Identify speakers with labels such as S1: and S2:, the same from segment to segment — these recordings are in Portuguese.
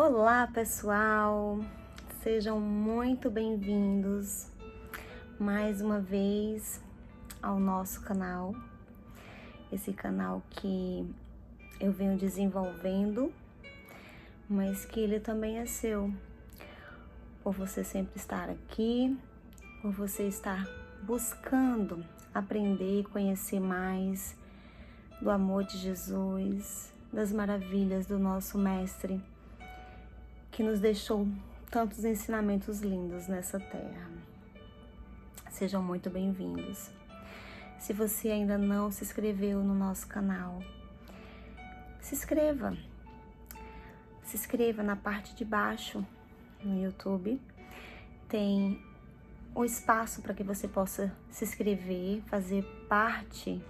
S1: Olá, pessoal! Sejam muito bem-vindos mais uma vez ao nosso canal. Esse canal que eu venho desenvolvendo, mas que ele também é seu. Por você sempre estar aqui, por você estar buscando aprender e conhecer mais do amor de Jesus, das maravilhas do nosso Mestre, que nos deixou tantos ensinamentos lindos nessa terra. Sejam muito bem-vindos. Se você ainda não se inscreveu no nosso canal, se inscreva. Se inscreva na parte de baixo no YouTube. Tem o espaço para que você possa se inscrever, fazer parte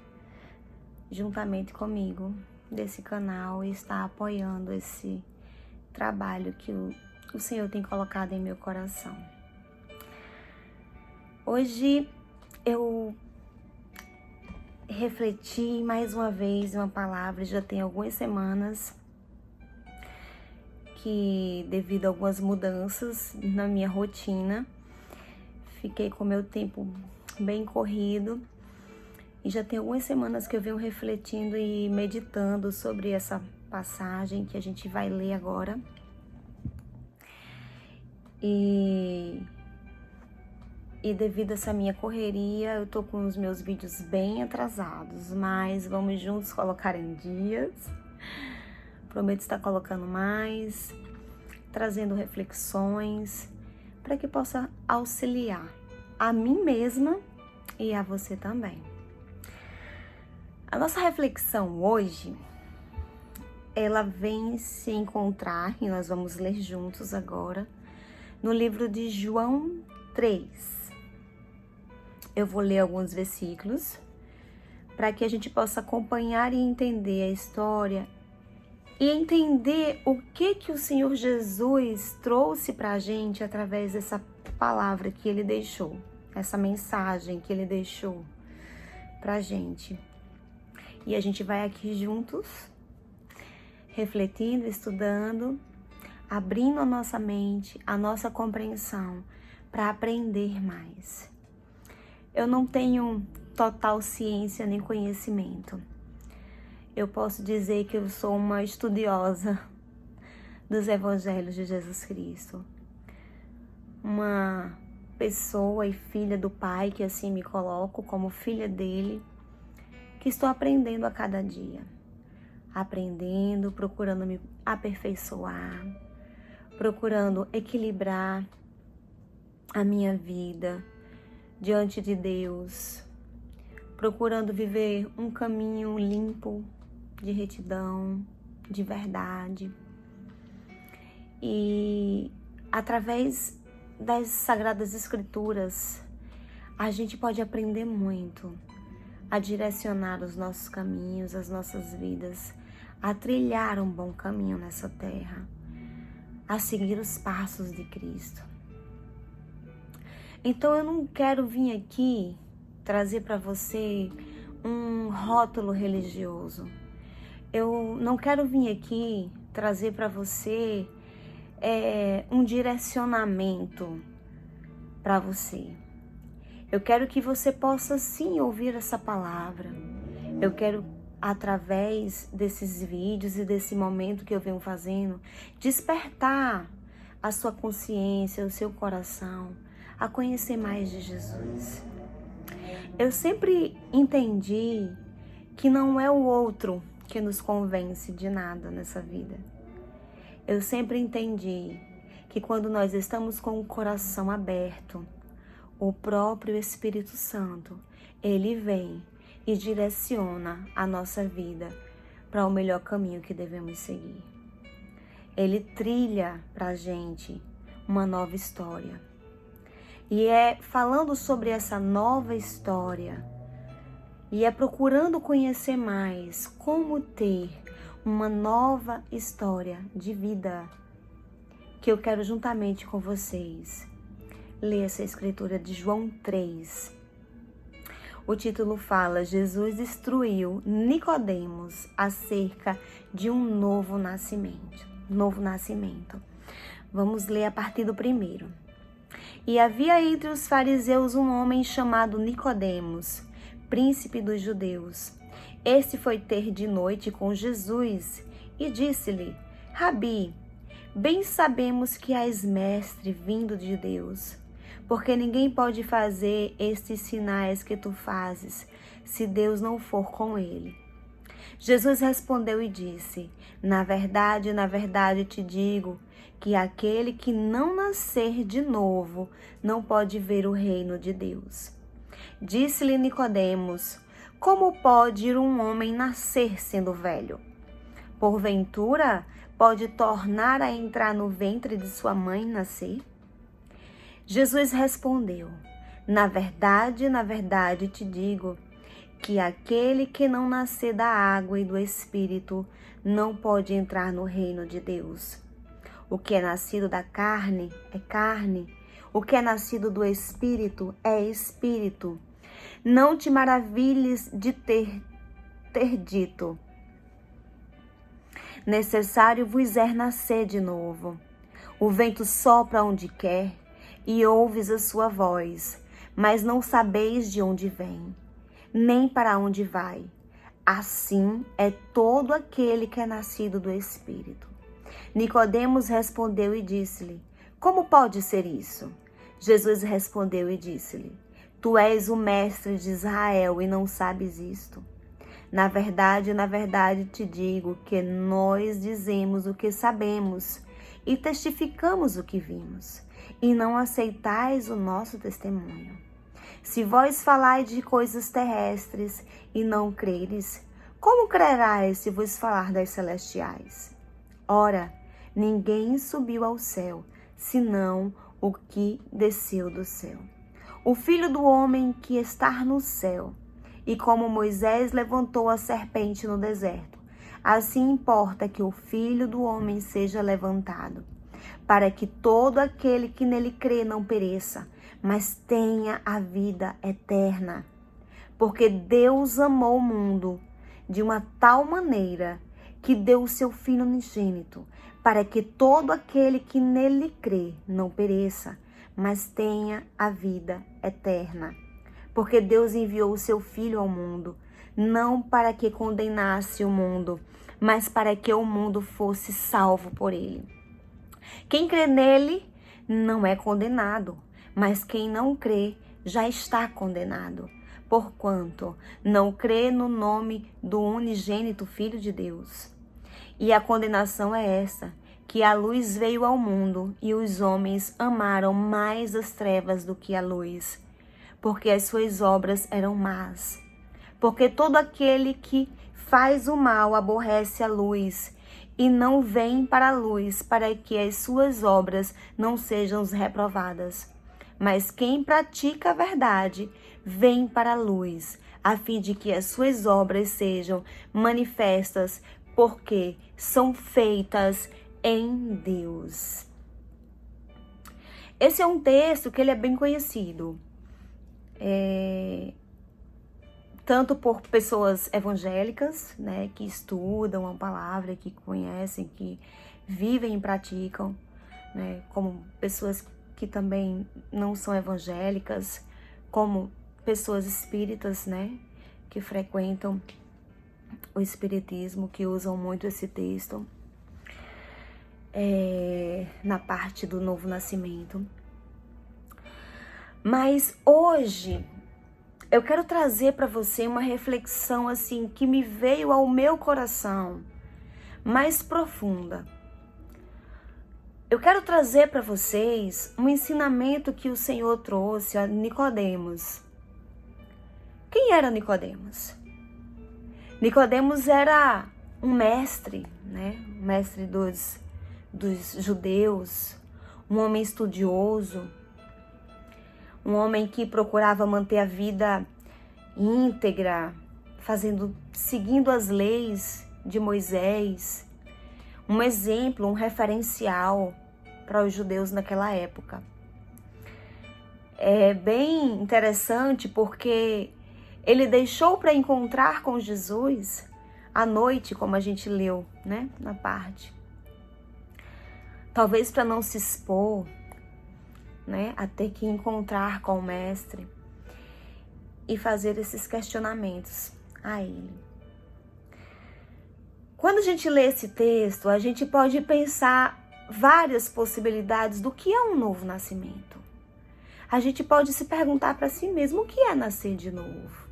S1: juntamente comigo desse canal e estar apoiando esse trabalho que o Senhor tem colocado em meu coração. Hoje eu refleti mais uma vez uma palavra, já tem algumas semanas que, devido a algumas mudanças na minha rotina, fiquei com meu tempo bem corrido e já tem algumas semanas que eu venho refletindo e meditando sobre essa passagem que a gente vai ler agora. E devido a essa minha correria, eu tô com os meus vídeos bem atrasados, mas vamos juntos colocar em dias. Prometo estar colocando mais, trazendo reflexões, para que possa auxiliar a mim mesma e a você também. A nossa reflexão hoje, ela vem se encontrar, e nós vamos ler juntos agora, no livro de João 3. Eu vou ler alguns versículos para que a gente possa acompanhar e entender a história e entender o que o Senhor Jesus trouxe para a gente através dessa palavra que Ele deixou, essa mensagem que Ele deixou para a gente. E a gente vai aqui juntos, refletindo, estudando, abrindo a nossa mente, a nossa compreensão para aprender mais. Eu não tenho total ciência nem conhecimento. Eu posso dizer que eu sou uma estudiosa dos evangelhos de Jesus Cristo. Uma pessoa e filha do Pai, que assim me coloco como filha dele, que estou aprendendo a cada dia. Aprendendo, procurando me aperfeiçoar, procurando equilibrar a minha vida diante de Deus, procurando viver um caminho limpo, de retidão, de verdade. E através das Sagradas Escrituras, a gente pode aprender muito a direcionar os nossos caminhos, as nossas vidas, a trilhar um bom caminho nessa terra, a seguir os passos de Cristo. Então eu não quero vir aqui trazer para você um rótulo religioso. Eu não quero vir aqui trazer para você um direcionamento para você. Eu quero que você possa sim ouvir essa palavra. Eu quero, através desses vídeos e desse momento que eu venho fazendo, despertar a sua consciência, o seu coração, a conhecer mais de Jesus. Eu sempre entendi que não é o outro que nos convence de nada nessa vida. Eu sempre entendi que quando nós estamos com o coração aberto, o próprio Espírito Santo, ele vem e direciona a nossa vida para o melhor caminho que devemos seguir. Ele trilha para a gente uma nova história. E é falando sobre essa nova história, e é procurando conhecer mais como ter uma nova história de vida, que eu quero juntamente com vocês ler essa escritura de João 3. O título fala: Jesus instruiu Nicodemos acerca de um novo nascimento. novo nascimento. Vamos ler a partir do 1º. E havia entre os fariseus um homem chamado Nicodemos, príncipe dos judeus. Este foi ter de noite com Jesus e disse-lhe: Rabi, bem sabemos que és mestre vindo de Deus, porque ninguém pode fazer estes sinais que tu fazes, se Deus não for com ele. Jesus respondeu e disse: na verdade te digo, que aquele que não nascer de novo não pode ver o reino de Deus. Disse-lhe Nicodemos: como pode ir um homem nascer sendo velho? Porventura, pode tornar a entrar no ventre de sua mãe e nascer? Jesus respondeu: na verdade te digo, que aquele que não nascer da água e do Espírito não pode entrar no reino de Deus. O que é nascido da carne é carne, o que é nascido do Espírito é Espírito. Não te maravilhes de ter dito: necessário vos é nascer de novo. O vento sopra onde quer, e ouves a sua voz, mas não sabeis de onde vem, nem para onde vai. Assim é todo aquele que é nascido do Espírito. Nicodemos respondeu e disse-lhe: como pode ser isso? Jesus respondeu e disse-lhe: tu és o mestre de Israel e não sabes isto? Na verdade te digo que nós dizemos o que sabemos e testificamos o que vimos, e não aceitais o nosso testemunho. Se vós falais de coisas terrestres e não creres, como crerás se vos falar das celestiais? Ora, ninguém subiu ao céu, senão o que desceu do céu, o Filho do homem que está no céu. E como Moisés levantou a serpente no deserto, assim importa que o Filho do homem seja levantado, para que todo aquele que nele crê não pereça, mas tenha a vida eterna. Porque Deus amou o mundo de uma tal maneira que deu o seu Filho unigênito, para que todo aquele que nele crê não pereça, mas tenha a vida eterna. Porque Deus enviou o seu Filho ao mundo, não para que condenasse o mundo, mas para que o mundo fosse salvo por ele. Quem crê nele não é condenado, mas quem não crê já está condenado, porquanto não crê no nome do unigênito Filho de Deus. E a condenação é esta, que a luz veio ao mundo e os homens amaram mais as trevas do que a luz, porque as suas obras eram más. Porque todo aquele que faz o mal aborrece a luz e não vem para a luz, para que as suas obras não sejam reprovadas. Mas quem pratica a verdade vem para a luz, a fim de que as suas obras sejam manifestas, porque são feitas em Deus. Esse é um texto que ele é bem conhecido, tanto por pessoas evangélicas, né, que estudam a palavra, que conhecem, que vivem e praticam, né, como pessoas que também não são evangélicas, como pessoas espíritas, né, que frequentam o espiritismo, que usam muito esse texto na parte do novo nascimento. Mas hoje eu quero trazer para você uma reflexão assim que me veio ao meu coração, mais profunda. Eu quero trazer para vocês um ensinamento que o Senhor trouxe a Nicodemos. Quem era Nicodemos? Nicodemos era um mestre, né? Um mestre dos judeus, um homem estudioso, um homem que procurava manter a vida íntegra, seguindo as leis de Moisés, um exemplo, um referencial para os judeus naquela época. É bem interessante porque ele deixou para encontrar com Jesus à noite, como a gente leu, né, na parte. talvez para não se expor, né, a ter que encontrar com o mestre e fazer esses questionamentos a ele. Quando a gente lê esse texto, a gente pode pensar várias possibilidades do que é um novo nascimento. A gente pode se perguntar para si mesmo o que é nascer de novo.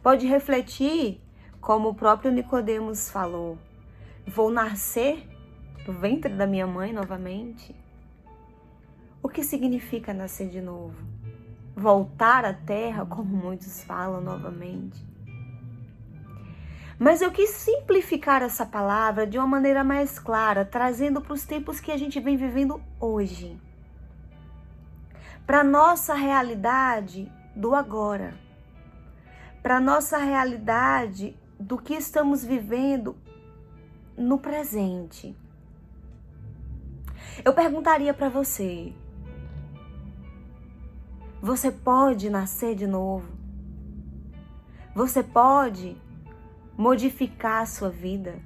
S1: Pode refletir, como o próprio Nicodemos falou: vou nascer no ventre da minha mãe novamente? O que significa nascer de novo? Voltar à terra, como muitos falam novamente? Mas eu quis simplificar essa palavra de uma maneira mais clara, trazendo para os tempos que a gente vem vivendo hoje. Para a nossa realidade do agora. Para a nossa realidade do que estamos vivendo no presente. Eu perguntaria para você: você pode nascer de novo? Você pode modificar a sua vida?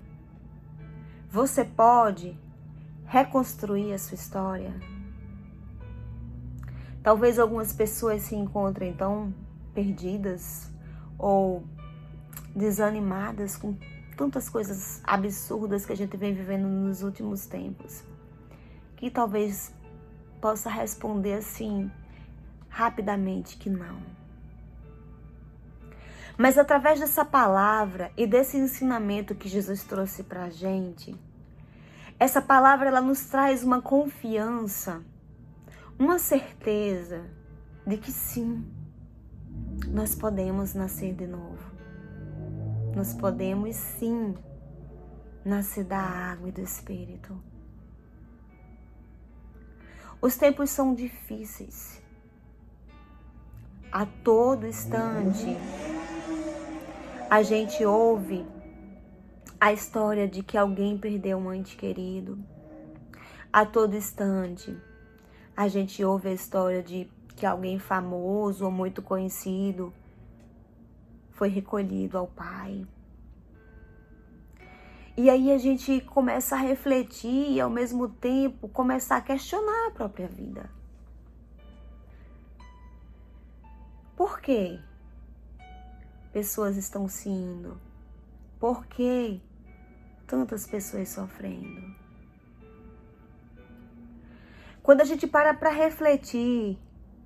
S1: Você pode reconstruir a sua história? Talvez algumas pessoas se encontrem tão perdidas ou desanimadas com tantas coisas absurdas que a gente vem vivendo nos últimos tempos, que talvez possa responder assim rapidamente que não. Mas através dessa palavra e desse ensinamento que Jesus trouxe para a gente, essa palavra ela nos traz uma confiança, uma certeza de que sim, nós podemos nascer de novo. Nós podemos sim nascer da água e do Espírito. Os tempos são difíceis. A todo instante, a gente ouve a história de que alguém perdeu um ente querido. A todo instante, a gente ouve a história de que alguém famoso ou muito conhecido foi recolhido ao Pai. E aí a gente começa a refletir e ao mesmo tempo começar a questionar a própria vida. Por quê? Pessoas estão se indo? Por que tantas pessoas sofrendo? Quando a gente para refletir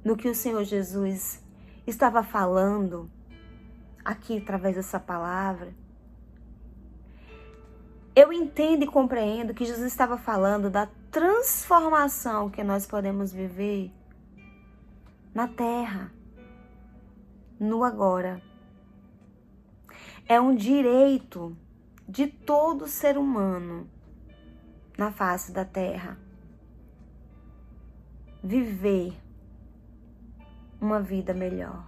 S1: no que o Senhor Jesus estava falando aqui através dessa palavra, eu entendo e compreendo que Jesus estava falando da transformação que nós podemos viver na terra, no agora. É um direito de todo ser humano na face da terra viver uma vida melhor.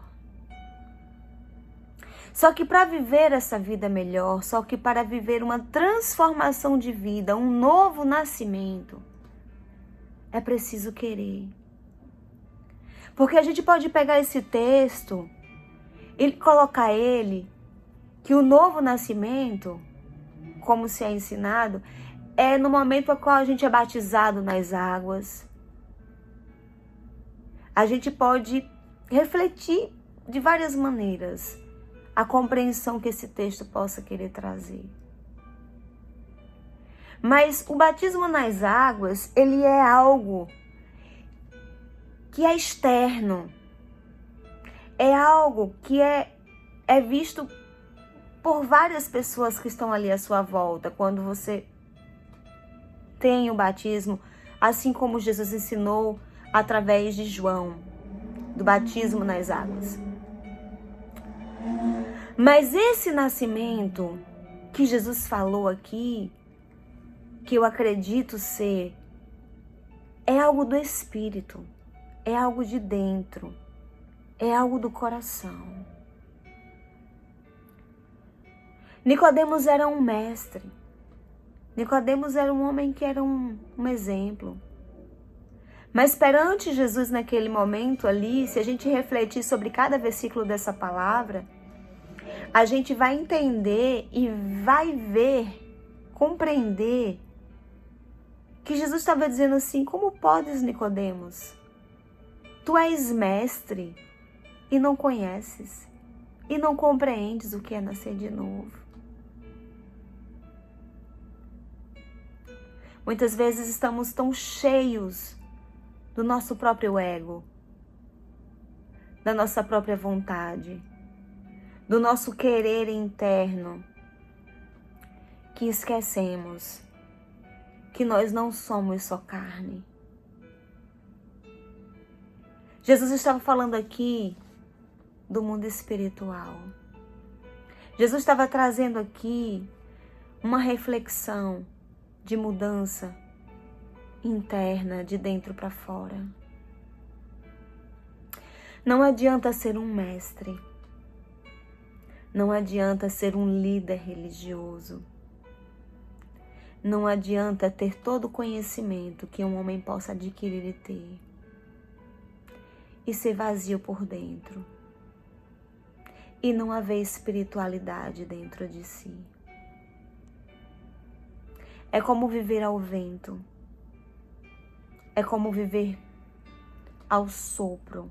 S1: Só que para viver essa vida melhor, só que para viver uma transformação de vida, um novo nascimento, é preciso querer. Porque a gente pode pegar esse texto e colocar ele que o novo nascimento, como se é ensinado, é no momento ao qual a gente é batizado nas águas. A gente pode refletir de várias maneiras a compreensão que esse texto possa querer trazer. Mas o batismo nas águas, ele é algo que é externo. É algo que é visto por várias pessoas que estão ali à sua volta, quando você tem o batismo, assim como Jesus ensinou através de João, do batismo nas águas. Mas esse nascimento que Jesus falou aqui, que eu acredito ser, é algo do Espírito, é algo de dentro, é algo do coração. Nicodemos era um mestre. Nicodemos era um homem que era um exemplo. Mas perante Jesus naquele momento ali, se a gente refletir sobre cada versículo dessa palavra, a gente vai entender e vai ver, compreender Que Jesus estava dizendo assim: como podes, Nicodemos? Tu és mestre e não conheces, e não compreendes o que é nascer de novo. Muitas vezes estamos tão cheios do nosso próprio ego, da nossa própria vontade, do nosso querer interno, que esquecemos que nós não somos só carne. Jesus estava falando aqui do mundo espiritual. Jesus estava trazendo aqui uma reflexão de mudança interna, de dentro para fora. Não adianta ser um mestre. Não adianta ser um líder religioso. Não adianta ter todo o conhecimento que um homem possa adquirir e ter e ser vazio por dentro e não haver espiritualidade dentro de si. É como viver ao vento. É como viver ao sopro.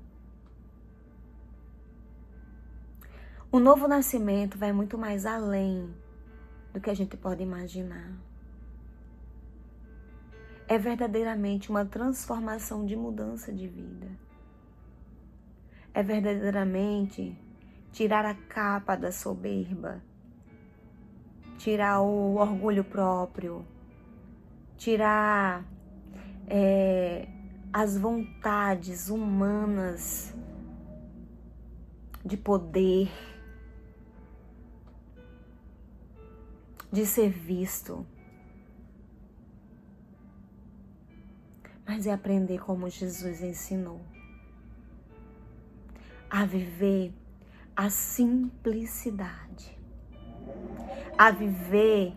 S1: O novo nascimento vai muito mais além do que a gente pode imaginar. É verdadeiramente uma transformação de mudança de vida. É verdadeiramente tirar a capa da soberba, tirar o orgulho próprio, tirar as vontades humanas de poder, de ser visto. Mas é aprender como Jesus ensinou. A viver a simplicidade. A viver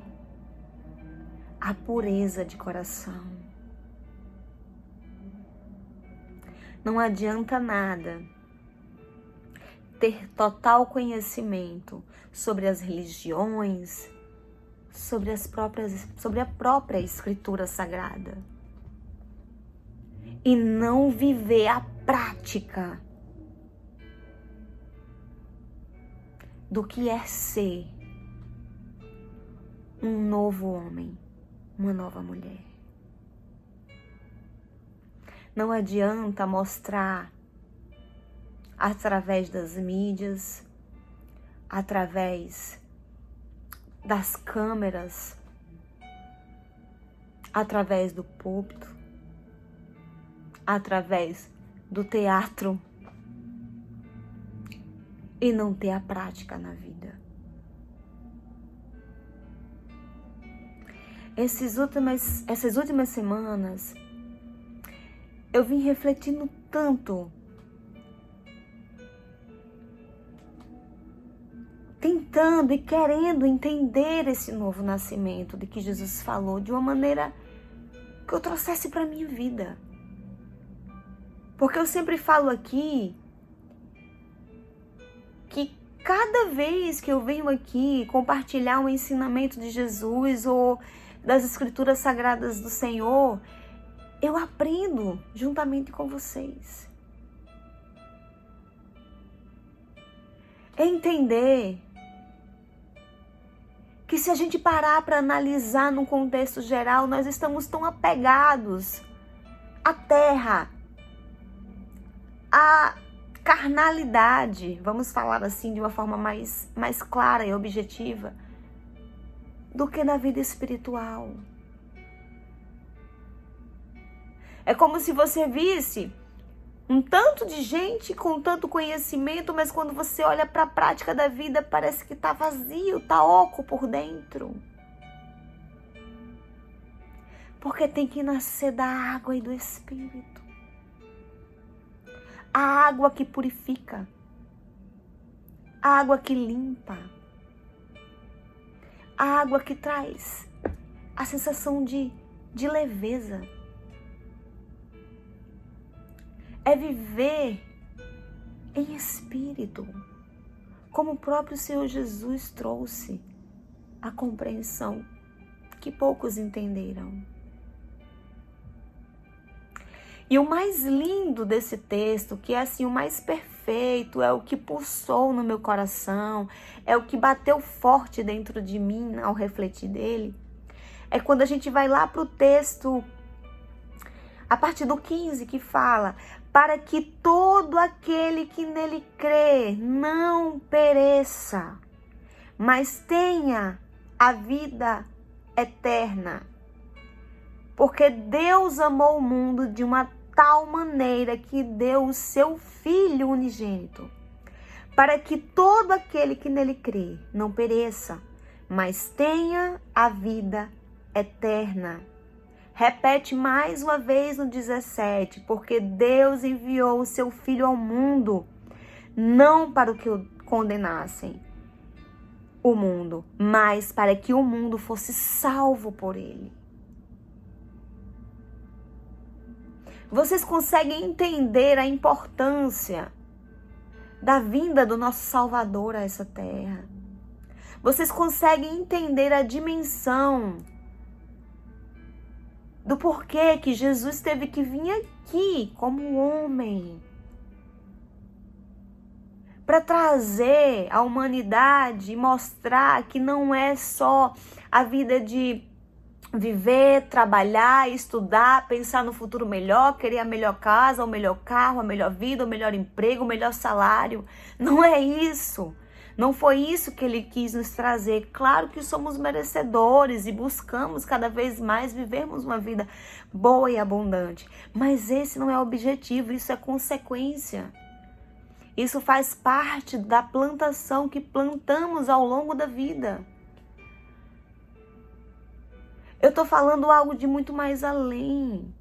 S1: a pureza de coração. Não adianta nada ter total conhecimento sobre as religiões, sobre a própria Escritura Sagrada e não viver a prática do que é ser um novo homem, uma nova mulher. Não adianta mostrar através das mídias, através das câmeras, através do púlpito, através do teatro e não ter a prática na vida. Essas últimas semanas eu vim refletindo tanto, tentando e querendo entender esse novo nascimento de que Jesus falou de uma maneira que eu trouxesse para a minha vida. Porque eu sempre falo aqui que cada vez que eu venho aqui compartilhar um ensinamento de Jesus ou das Escrituras Sagradas do Senhor, eu aprendo juntamente com vocês. É entender que se a gente parar para analisar no contexto geral, nós estamos tão apegados à terra, à carnalidade, vamos falar assim de uma forma mais clara e objetiva, do que na vida espiritual. É como se você visse um tanto de gente com tanto conhecimento, mas quando você olha para a prática da vida, parece que está vazio, está oco por dentro. Porque tem que nascer da água e do Espírito. A água que purifica. A água que limpa. A água que traz a sensação de leveza. É viver em espírito, como o próprio Senhor Jesus trouxe a compreensão que poucos entenderam. E o mais lindo desse texto, que é assim o mais perfeito, é o que pulsou no meu coração, é o que bateu forte dentro de mim ao refletir dele, é quando a gente vai lá para o texto, a partir do 15, que fala: para que todo aquele que nele crê não pereça, mas tenha a vida eterna. Porque Deus amou o mundo de uma tal maneira que deu o seu Filho unigênito, para que todo aquele que nele crê não pereça, mas tenha a vida eterna. Repete mais uma vez no 17, porque Deus enviou o seu Filho ao mundo, não para que o condenassem o mundo, mas para que o mundo fosse salvo por ele. Vocês conseguem entender a importância da vinda do nosso Salvador a essa terra? Vocês conseguem entender a dimensão do porquê que Jesus teve que vir aqui como homem para trazer a humanidade e mostrar que não é só a vida de viver, trabalhar, estudar, pensar no futuro melhor, querer a melhor casa, o melhor carro, a melhor vida, o melhor emprego, o melhor salário. Não é isso. Não foi isso que ele quis nos trazer. Claro que somos merecedores e buscamos cada vez mais vivermos uma vida boa e abundante. Mas esse não é o objetivo, isso é consequência. Isso faz parte da plantação que plantamos ao longo da vida. Eu estou falando algo de muito mais além.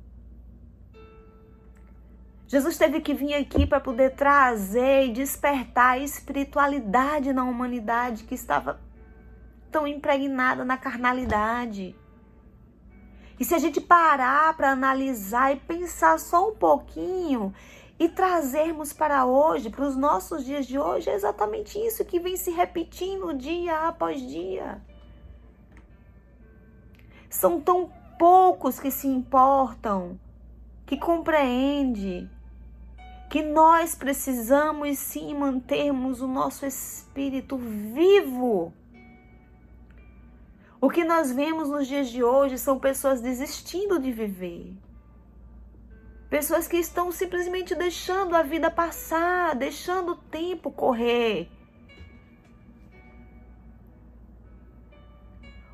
S1: Jesus teve que vir aqui para poder trazer e despertar a espiritualidade na humanidade que estava tão impregnada na carnalidade. E se a gente parar para analisar e pensar só um pouquinho e trazermos para hoje, para os nossos dias de hoje, é exatamente isso que vem se repetindo dia após dia. São tão poucos que se importam, que compreendem que nós precisamos sim mantermos o nosso espírito vivo. O que nós vemos nos dias de hoje são pessoas desistindo de viver. Pessoas que estão simplesmente deixando a vida passar, deixando o tempo correr.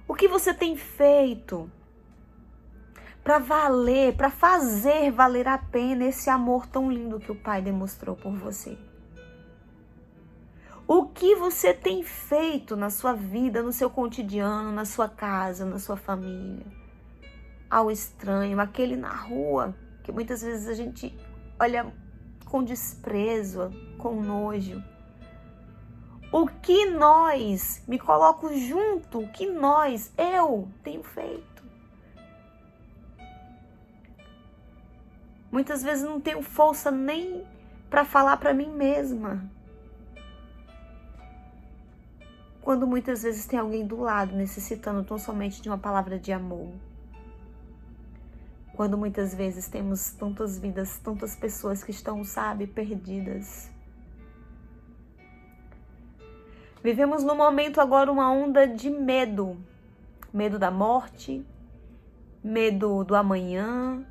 S1: O que você tem feito para valer, para fazer valer a pena esse amor tão lindo que o Pai demonstrou por você? O que você tem feito na sua vida, no seu cotidiano, na sua casa, na sua família? Ao estranho, aquele na rua, que muitas vezes a gente olha com desprezo, com nojo. O que nós, me coloco junto, o que eu tenho feito? Muitas vezes não tenho força nem para falar para mim mesma. Quando muitas vezes tem alguém do lado necessitando tão somente de uma palavra de amor. Quando muitas vezes temos tantas vidas, tantas pessoas que estão, perdidas. Vivemos num momento agora uma onda de medo. Medo da morte, medo do amanhã,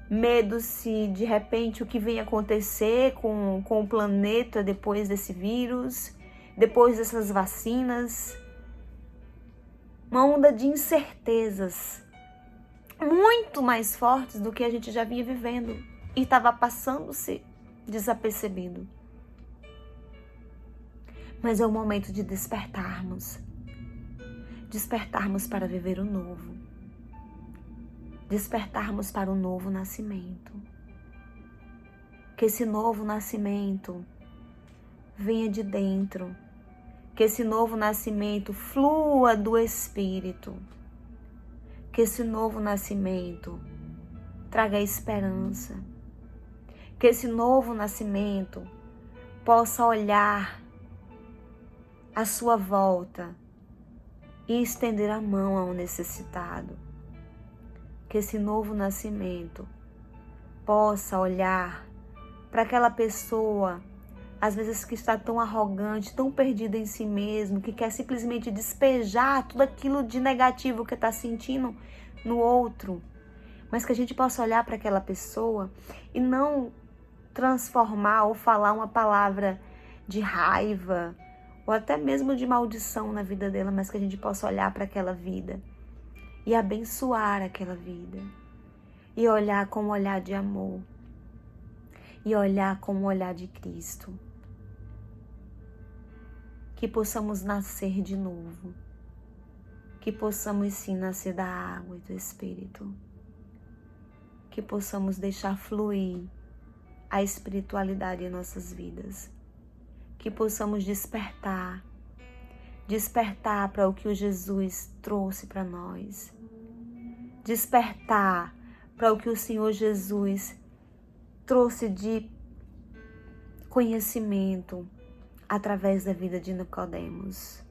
S1: medo se de repente o que vem acontecer com o planeta depois desse vírus, depois dessas vacinas. Uma onda de incertezas muito mais fortes do que a gente já vinha vivendo e estava passando-se desapercebido. Mas é o momento de despertarmos para viver o novo, despertarmos para o novo nascimento, que esse novo nascimento venha de dentro, que esse novo nascimento flua do Espírito, que esse novo nascimento traga esperança, que esse novo nascimento possa olhar à sua volta e estender a mão ao necessitado. Que esse novo nascimento possa olhar para aquela pessoa, às vezes que está tão arrogante, tão perdida em si mesmo, que quer simplesmente despejar tudo aquilo de negativo que está sentindo no outro, mas que a gente possa olhar para aquela pessoa e não transformar ou falar uma palavra de raiva ou até mesmo de maldição na vida dela, mas que a gente possa olhar para aquela vida e abençoar aquela vida e olhar com um olhar de amor e olhar com um olhar de Cristo. Que possamos nascer de novo, que possamos sim nascer da água e do Espírito, que possamos deixar fluir a espiritualidade em nossas vidas, que possamos despertar para o que o Jesus trouxe para nós, despertar para o que o Senhor Jesus trouxe de conhecimento através da vida de Nicodemos.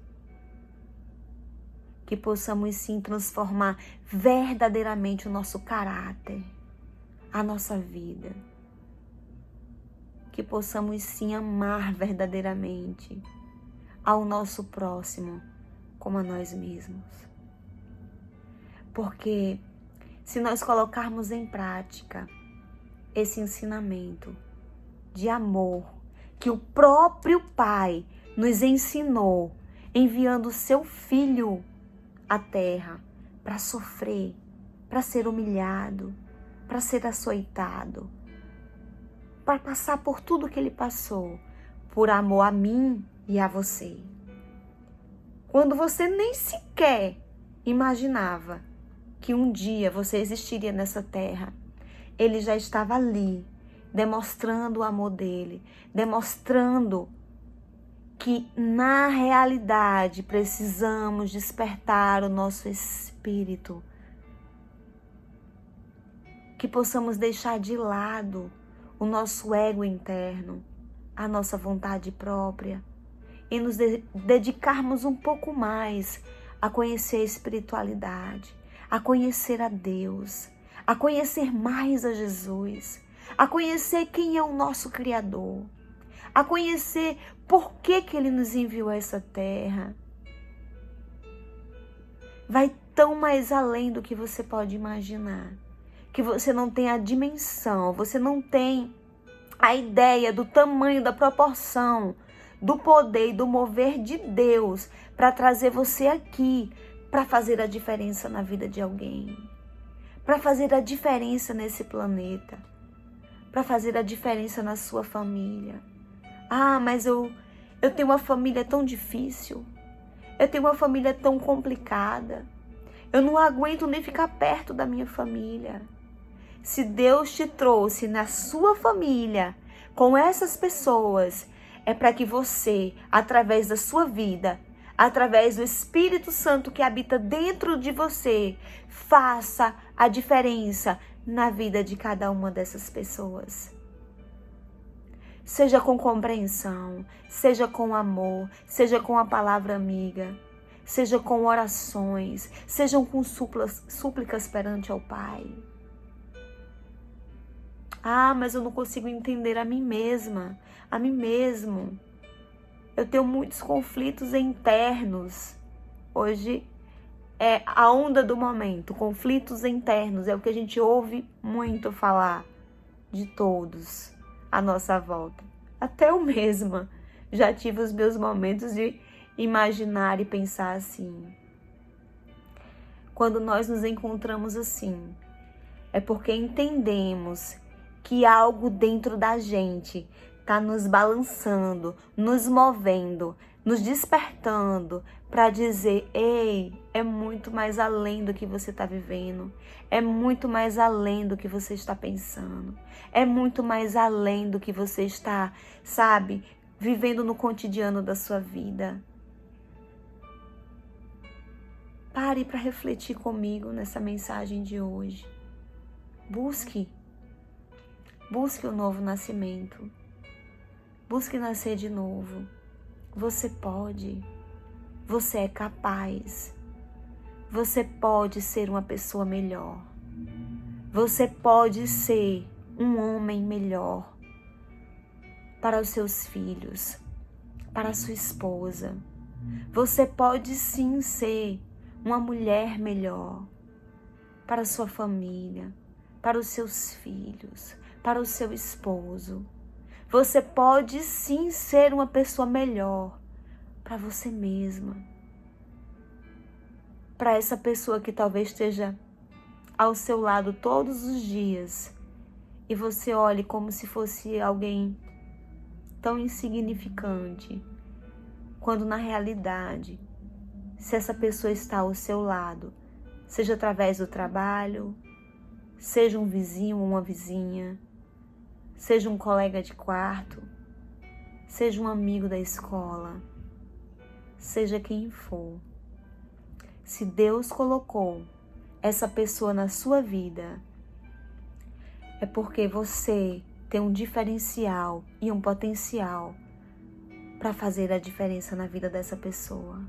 S1: Que possamos sim transformar verdadeiramente o nosso caráter, a nossa vida. Que possamos sim amar verdadeiramente ao nosso próximo como a nós mesmos. Porque se nós colocarmos em prática esse ensinamento de amor que o próprio Pai nos ensinou, enviando o seu Filho à terra para sofrer, para ser humilhado, para ser açoitado, para passar por tudo que ele passou, por amor a mim e a você. Quando você nem sequer imaginava que um dia você existiria nessa terra, ele já estava ali, demonstrando o amor dele, demonstrando que na realidade precisamos despertar o nosso espírito, que possamos deixar de lado o nosso ego interno, a nossa vontade própria e nos dedicarmos um pouco mais a conhecer a espiritualidade, a conhecer a Deus, a conhecer mais a Jesus, a conhecer quem é o nosso Criador, a conhecer por que Ele nos enviou a essa terra. Vai tão mais além do que você pode imaginar, que você não tem a dimensão, você não tem a ideia do tamanho, da proporção, do poder e do mover de Deus para trazer você aqui, para fazer a diferença na vida de alguém, para fazer a diferença nesse planeta, para fazer a diferença na sua família. Ah, mas eu tenho uma família tão difícil, eu tenho uma família tão complicada, eu não aguento nem ficar perto da minha família. Se Deus te trouxe na sua família com essas pessoas, é para que você, através da sua vida, através do Espírito Santo que habita dentro de você, faça a diferença na vida de cada uma dessas pessoas. Seja com compreensão, seja com amor, seja com a palavra amiga, seja com orações, sejam com súplicas perante ao Pai. Ah, mas eu não consigo entender a mim mesma, a mim mesmo. Eu tenho muitos conflitos internos. Hoje é a onda do momento, conflitos internos, é o que a gente ouve muito falar de todos à nossa volta. Até eu mesma já tive os meus momentos de imaginar e pensar assim. Quando nós nos encontramos assim, é porque entendemos que algo dentro da gente está nos balançando, nos movendo, nos despertando para dizer: ei, é muito mais além do que você está vivendo, é muito mais além do que você está pensando, é muito mais além do que você está, vivendo no cotidiano da sua vida. Pare para refletir comigo nessa mensagem de hoje. Busque o novo nascimento. Busque nascer de novo. Você pode. Você é capaz. Você pode ser uma pessoa melhor. Você pode ser um homem melhor para os seus filhos, para a sua esposa. Você pode sim ser uma mulher melhor para a sua família, para os seus filhos, para o seu esposo. Você pode sim ser uma pessoa melhor para você mesma, para essa pessoa que talvez esteja ao seu lado todos os dias e você olhe como se fosse alguém tão insignificante, quando na realidade, se essa pessoa está ao seu lado, seja através do trabalho, seja um vizinho ou uma vizinha, seja um colega de quarto, seja um amigo da escola, seja quem for. Se Deus colocou essa pessoa na sua vida, é porque você tem um diferencial e um potencial para fazer a diferença na vida dessa pessoa.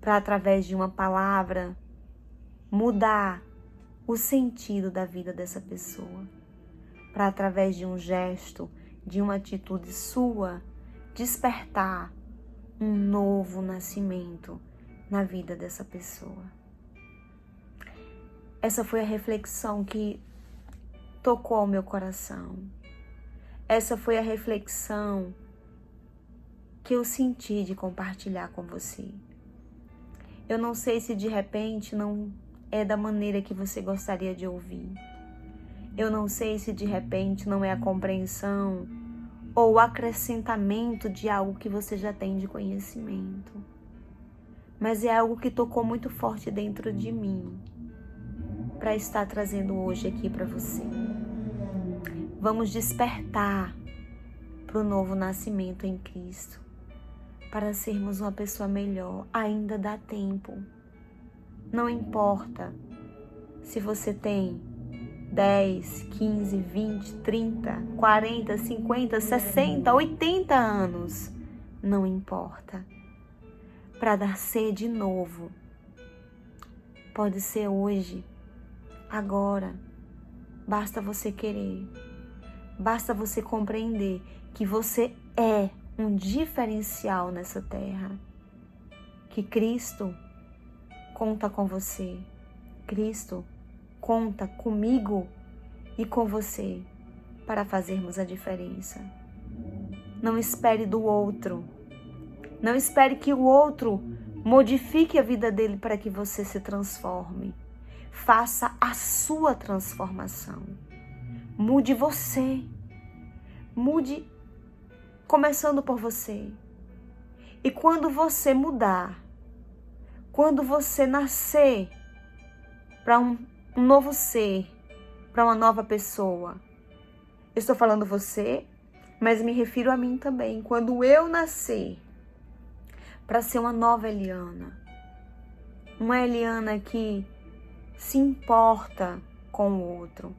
S1: Para, através de uma palavra, mudar o sentido da vida dessa pessoa. Para, através de um gesto, de uma atitude sua, despertar um novo nascimento na vida dessa pessoa. Essa foi a reflexão que tocou ao meu coração. Essa foi a reflexão que eu senti de compartilhar com você. Eu não sei se de repente não é da maneira que você gostaria de ouvir. Eu não sei se de repente não é a compreensão ou o acrescentamento de algo que você já tem de conhecimento. Mas é algo que tocou muito forte dentro de mim, para estar trazendo hoje aqui para você. Vamos despertar para o novo nascimento em Cristo, para sermos uma pessoa melhor. Ainda dá tempo. Não importa se você tem 10, 15, 20, 30, 40, 50, 60, 80 anos. Não importa. Para nascer de novo. Pode ser hoje, agora. Basta você querer. Basta você compreender que você é um diferencial nessa terra. Que Cristo conta com você. Cristo conta comigo e com você para fazermos a diferença. Não espere do outro. Não espere que o outro modifique a vida dele para que você se transforme. Faça a sua transformação. Mude você. Mude começando por você. E quando você mudar, quando você nascer para um novo ser, para uma nova pessoa, eu estou falando você, mas me refiro a mim também. Quando eu nascer para ser uma nova Eliana, uma Eliana que se importa com o outro,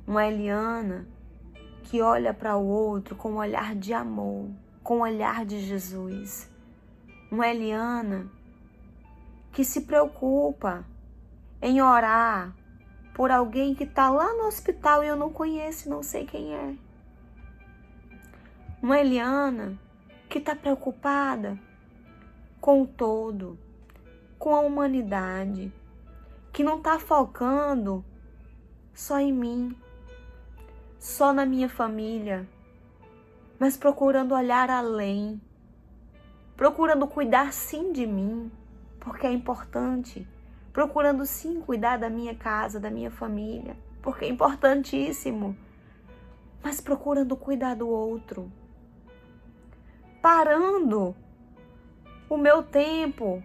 S1: uma Eliana que olha para o outro com um olhar de amor, com o olhar de Jesus, uma Eliana que se preocupa em orar por alguém que está lá no hospital e eu não conheço, não sei quem é. Uma Eliana que está preocupada com o todo, com a humanidade, que não está focando só em mim, só na minha família, mas procurando olhar além, procurando cuidar sim de mim, porque é importante, procurando sim cuidar da minha casa, da minha família, porque é importantíssimo, mas procurando cuidar do outro, parando o meu tempo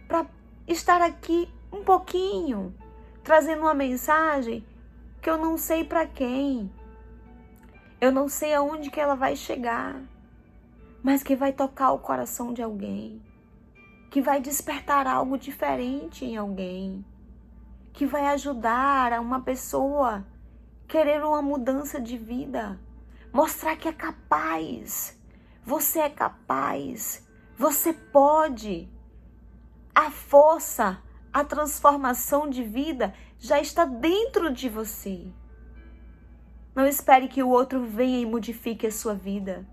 S1: para estar aqui um pouquinho, trazendo uma mensagem que eu não sei para quem, eu não sei aonde que ela vai chegar, mas que vai tocar o coração de alguém, que vai despertar algo diferente em alguém, que vai ajudar a uma pessoa querer uma mudança de vida, mostrar que é capaz, você é capaz, você pode, a força, a transformação de vida já está dentro de você. Não espere que o outro venha e modifique a sua vida.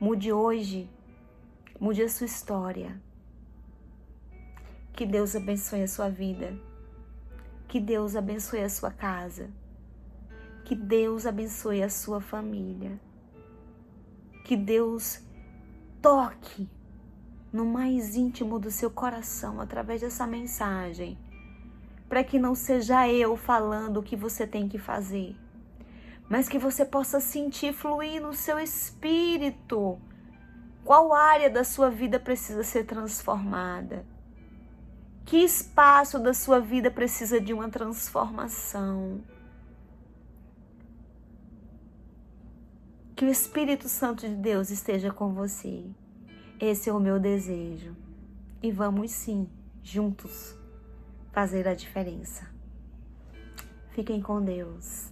S1: Mude hoje. Mude a sua história. Que Deus abençoe a sua vida. Que Deus abençoe a sua casa. Que Deus abençoe a sua família. Que Deus toque no mais íntimo do seu coração através dessa mensagem, para que não seja eu falando o que você tem que fazer, mas que você possa sentir fluir no seu espírito qual área da sua vida precisa ser transformada, que espaço da sua vida precisa de uma transformação. Que o Espírito Santo de Deus esteja com você. Esse é o meu desejo. E vamos sim, juntos, fazer a diferença. Fiquem com Deus.